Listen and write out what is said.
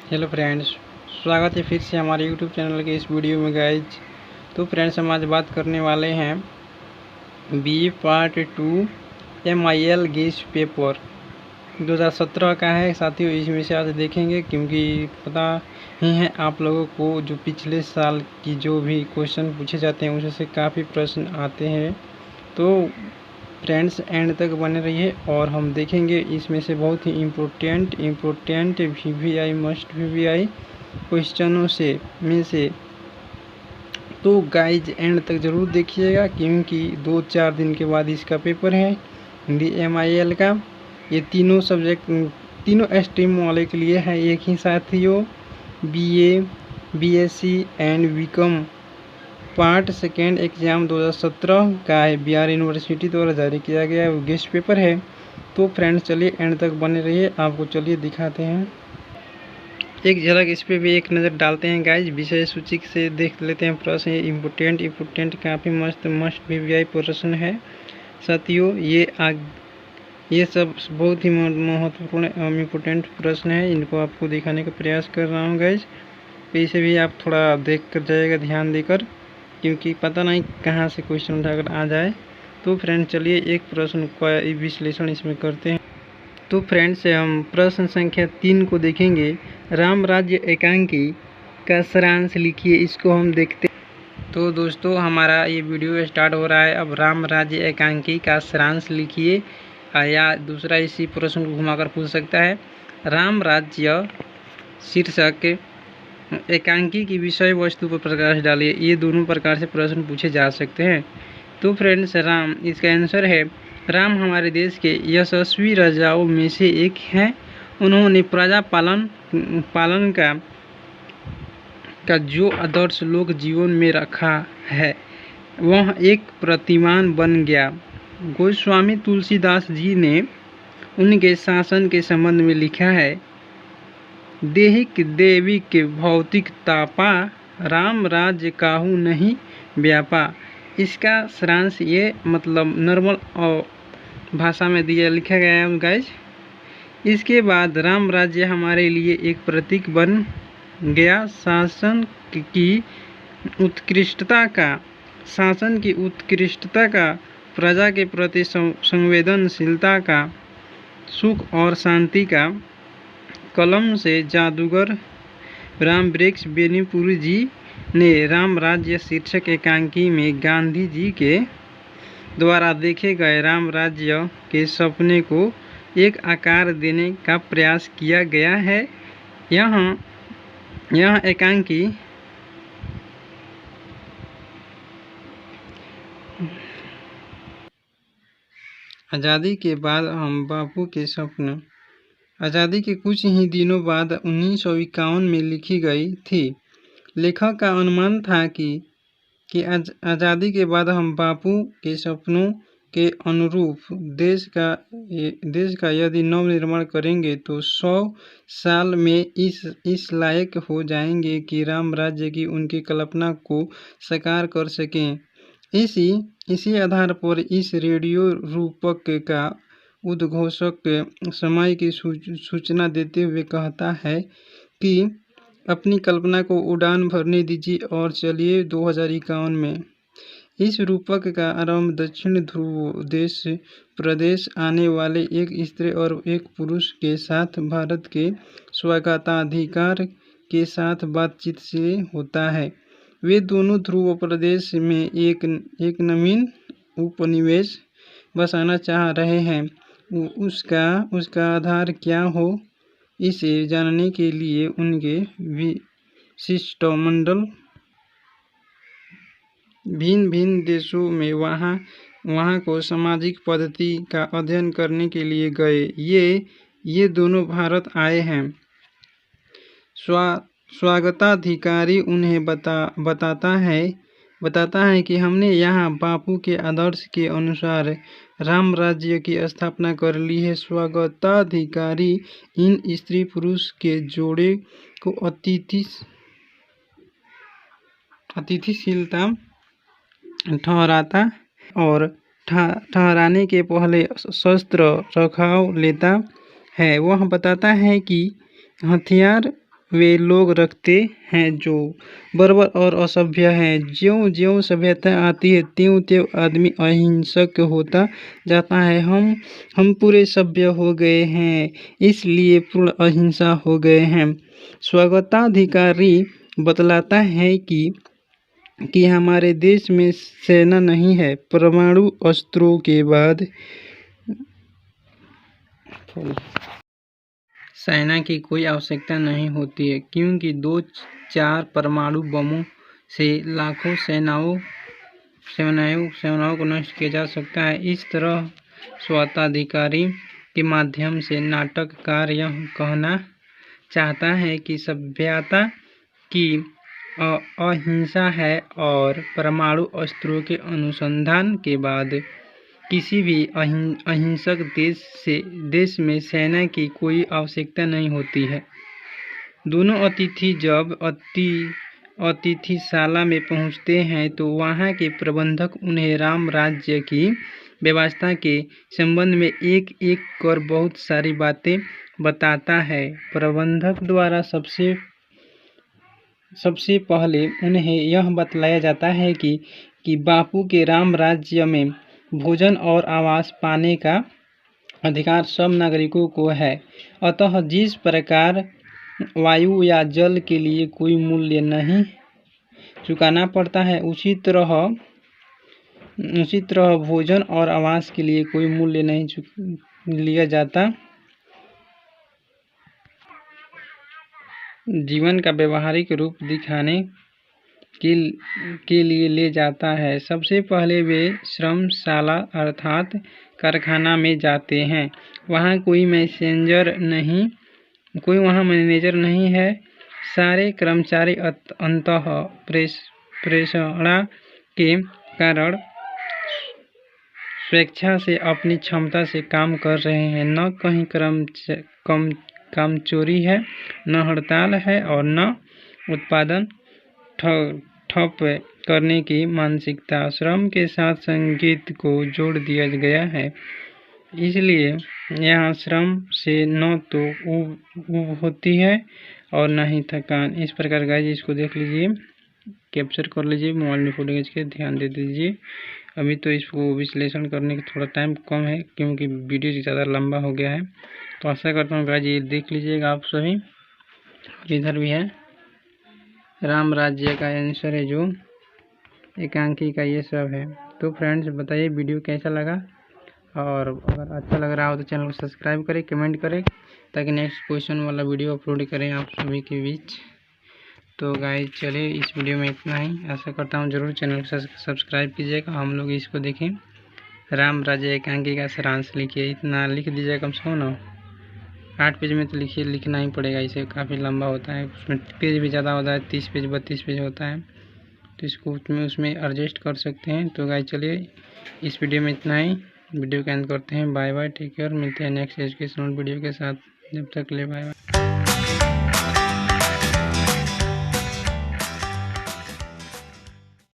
Hello friends, स्वागत है फिर से हमारे यूट्यूब चैनल के इस वीडियो में गाइज। तो फ्रेंड्स, हम आज बात करने वाले हैं B part 2 MIL guess paper 2017 का है साथियों। इसमें से आज देखेंगे क्योंकि पता ही है आप लोगों को जो पिछले साल की जो भी क्वेश्चन पूछे जाते हैं उससे काफ़ी प्रश्न आते हैं। तो फ्रेंड्स, एंड तक बने रहिए और हम देखेंगे इसमें से बहुत ही इम्पोर्टेंट VVI मस्ट VVI क्वेश्चनों में से। तो गाइज, एंड तक ज़रूर देखिएगा क्योंकि 2-4 दिन के बाद इसका पेपर है हिंदी MIL का। ये तीनों सब्जेक्ट तीनों स्ट्रीम वाले के लिए है एक ही साथियों। BA BSc and BCom part second exam 2017 का है, बिहार यूनिवर्सिटी द्वारा जारी किया गया गेस्ट पेपर है। तो फ्रेंड्स, चलिए एंड तक बने रहिए, आपको चलिए दिखाते हैं। एक झलक इस पे भी एक नज़र डालते हैं गाइज। विषय सूची से देख लेते हैं प्रश्न। ये इम्पोर्टेंट काफ़ी मस्ट VVI प्रश्न है साथियों। ये सब बहुत ही महत्वपूर्ण इम्पोर्टेंट प्रश्न है। इनको आपको दिखाने का प्रयास कर रहा हूँ गाइज। तो इसे भी आप थोड़ा देख कर जाइएगा ध्यान देकर, क्योंकि पता नहीं कहाँ से क्वेश्चन उठाकर आ जाए। तो फ्रेंड्स, चलिए एक प्रश्न का विश्लेषण इसमें करते हैं। तो फ्रेंड्स, हम प्रश्न संख्या 3 को देखेंगे। राम राज्य एकांकी का सारांश लिखिए, इसको हम देखते हैं। तो दोस्तों, हमारा ये वीडियो स्टार्ट हो रहा है। अब राम राज्य एकांकी का सारांश लिखिए, या दूसरा इसी प्रश्न को घुमाकर पूछ सकता है। राम राज्य शीर्षक एकांकी की विषय वस्तु पर प्रकाश डालिए। ये दोनों प्रकार से प्रश्न पूछे जा सकते हैं। तो फ्रेंड्स, राम, इसका आंसर है राम हमारे देश के यशस्वी राजाओं में से एक हैं। उन्होंने प्रजा पालन का जो आदर्श लोक जीवन में रखा है वह एक प्रतिमान बन गया। गोस्वामी तुलसीदास जी ने उनके शासन के संबंध में लिखा है, देहिक देविक भौतिक तापा, राम राज्य काहू नहीं व्यापा। इसका सारांश ये मतलब नॉर्मल भाषा में लिखा गया है गाइज। इसके बाद राम राज्य हमारे लिए एक प्रतीक बन गया। शासन की उत्कृष्टता का, प्रजा के प्रति संवेदनशीलता का, सुख और शांति का, कलम से जादूगर राम वृक्ष बेनीपुरी जी ने राम राज्य शीर्षक एकांकी में गांधी जी के द्वारा देखे गए राम राज्य के सपने को एक आकार देने का प्रयास किया गया है। यह एकांकी आज़ादी के बाद हम बापू के सपने आज़ादी के कुछ ही दिनों बाद 1951 में लिखी गई थी। लेखक का अनुमान था कि आज़ादी के बाद हम बापू के सपनों के अनुरूप देश का यदि नवनिर्माण करेंगे तो 100 साल में इस लायक हो जाएंगे कि राम राज्य की उनकी कल्पना को साकार कर सकें। इसी आधार पर इस रेडियो रूपक का उद्घोषक समय की सूचना देते हुए कहता है कि अपनी कल्पना को उड़ान भरने दीजिए और चलिए 2051 में। इस रूपक का आरंभ दक्षिण ध्रुव प्रदेश आने वाले एक स्त्री और एक पुरुष के साथ भारत के स्वागताधिकार के साथ बातचीत से होता है। वे दोनों ध्रुव प्रदेश में एक नवीन उपनिवेश बसाना चाह रहे हैं। उसका आधार क्या हो, इसे जानने के लिए उनके शिष्टमंडल भिन्न देशों में वहाँ को सामाजिक पद्धति का अध्ययन करने के लिए गए। ये दोनों भारत आए हैं। स्वागताधिकारी उन्हें बताता है कि हमने यहाँ बापू के आदर्श के अनुसार राम राज्य की स्थापना कर ली है। स्वागताधिकारी इन स्त्री पुरुष के जोड़े को अतिथिशीलता ठहराता और ठहराने के पहले शस्त्र रखाव लेता है। वह बताता है कि हथियार वे लोग रखते हैं जो बर्बर और असभ्य हैं। ज्यों ज्यों सभ्यता आती है त्यों त्यों आदमी अहिंसक होता जाता है। हम पूरे सभ्य हो गए हैं, इसलिए पूर्ण अहिंसा हो गए हैं। स्वागताधिकारी बतलाता है कि हमारे देश में सेना नहीं है। परमाणु अस्त्रों के बाद सेना की कोई आवश्यकता नहीं होती है, क्योंकि 2-4 परमाणु बमों से लाखों सेनाओं को नष्ट किया जा सकता है। इस तरह स्वागताधिकारी के माध्यम से नाटककार यह कहना चाहता है कि सभ्यता की अहिंसा है और परमाणु अस्त्रों के अनुसंधान के बाद किसी भी अहिंसक देश में सेना की कोई आवश्यकता नहीं होती है। दोनों अतिथि जब अतिथिशाला में पहुंचते हैं तो वहां के प्रबंधक उन्हें राम राज्य की व्यवस्था के संबंध में एक एक कर बहुत सारी बातें बताता है। प्रबंधक द्वारा सबसे पहले उन्हें यह बतलाया जाता है कि बापू के राम राज्य में भोजन और आवास पाने का अधिकार सब नागरिकों को है। अतः जिस प्रकार वायु या जल के लिए कोई मूल्य नहीं चुकाना पड़ता है, उसी तरह भोजन और आवास के लिए कोई मूल्य नहीं लिया जाता। जीवन का व्यवहारिक रूप दिखाने के लिए ले जाता है। सबसे पहले वे श्रमशाला अर्थात कारखाना में जाते हैं। वहाँ कोई मैनेजर नहीं है। सारे कर्मचारी अंतः प्रेरणा के कारण स्वेच्छा से अपनी क्षमता से काम कर रहे हैं। न कहीं कामचोरी है, न हड़ताल है और न उत्पादन ठप करने की मानसिकता। श्रम के साथ संगीत को जोड़ दिया गया है, इसलिए यहाँ श्रम से न तो ऊब होती है और न ही थकान। इस प्रकार गाइस इसको देख लीजिए, कैप्चर कर लीजिए, मोबाइल में फोटो खींच के ध्यान दे दीजिए। अभी तो इसको विश्लेषण करने का थोड़ा टाइम कम है, क्योंकि वीडियो ज़्यादा लंबा हो गया है। तो आशा करता हूँ गाइस ये देख लीजिएगा आप सभी। इधर भी है राम राज्य का आंसर है जो एकांकी का, ये सब है। तो फ्रेंड्स बताइए वीडियो कैसा लगा, और अगर अच्छा लग रहा हो तो चैनल को सब्सक्राइब करें, कमेंट करें, ताकि नेक्स्ट क्वेश्चन वाला वीडियो अपलोड करें आप सभी के बीच। तो गाइस चलिए इस वीडियो में इतना ही। आशा करता हूँ ज़रूर चैनल को सब्सक्राइब कीजिएगा। हम लोग इसको देखें। राम राज्य एकांकी का सारांश लिखिए, इतना लिख दीजिएगा कम से कम ना 8 पेज में तो लिखना ही पड़ेगा। इसे काफ़ी लंबा होता है, उसमें पेज भी ज़्यादा होता है, 30 पेज 32 पेज होता है, तो इसको उसमें एडजस्ट कर सकते हैं। तो गाइस चलिए इस वीडियो में इतना ही। वीडियो का एंड करते हैं। Bye bye, take care. मिलते हैं नेक्स्ट एजुकेशनल वीडियो के साथ। जब तक ले बाय बाय।